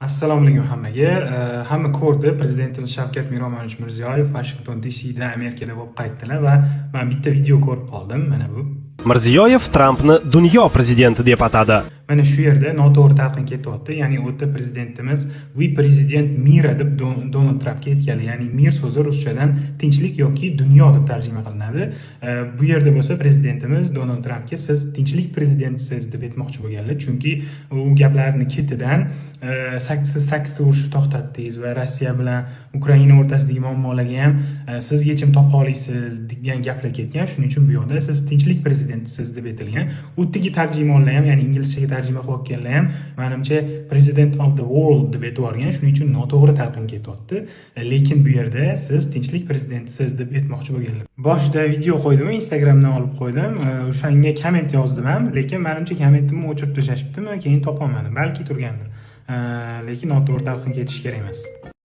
Assalomu alaykum hammaga. Hamma ko'rdi, prezidentimiz Shavkat Miromonovich Mirziyoyev Washington DC'da Amerikada bo'lib qaytdilar va men bitta video ko'rib qoldim. Mana bu. Mirziyoyev Trampni dunyo prezidenti deb atadi. Mana shu yerda noto'g'ri talqin ketyapti. Ya'ni o'ta prezidentimiz "We prezident mira" deb Donald Trampga aytganlar. Ya'ni mir so'zi ruschadan tinchlik yoki dunyo deb tarjima qilinadi. Bu yerda bo'lsa prezidentimiz Donald Trampga siz tinchlik prezidentsiz deb aytmoqchi bo'lganlar. Chunki u gaplarni ketidan siz 8 ta urushni to'xtatdingiz va Rossiya bilan Ukraina o'rtasidagi muammolarga ham siz yechim topa olasiz degan gaplar ketgan. Shuning uchun bu yerda siz tinchlik prezidentsiz deb aytilgan. U tigi tarjimonlar ham, ya'ni inglizchaga tarjima qilib olganlar ham menimcha President of the World deb aytib olgan. Shuning uchun noto'g'ri talqin ketyapti. Lekin bu yerda siz tinchlik prezidentsiz deb aytmoqchi bo'lganlar. Boshida video qo'ydim, Instagramdan olib qo'ydim. O'shanga komment yozdim ham, lekin menimcha kommentimni o'chirib tashlashibdimi, keyin topolmadim. Balki turgandir. Lekin noto'g'ri talqin ketishi kerak emas.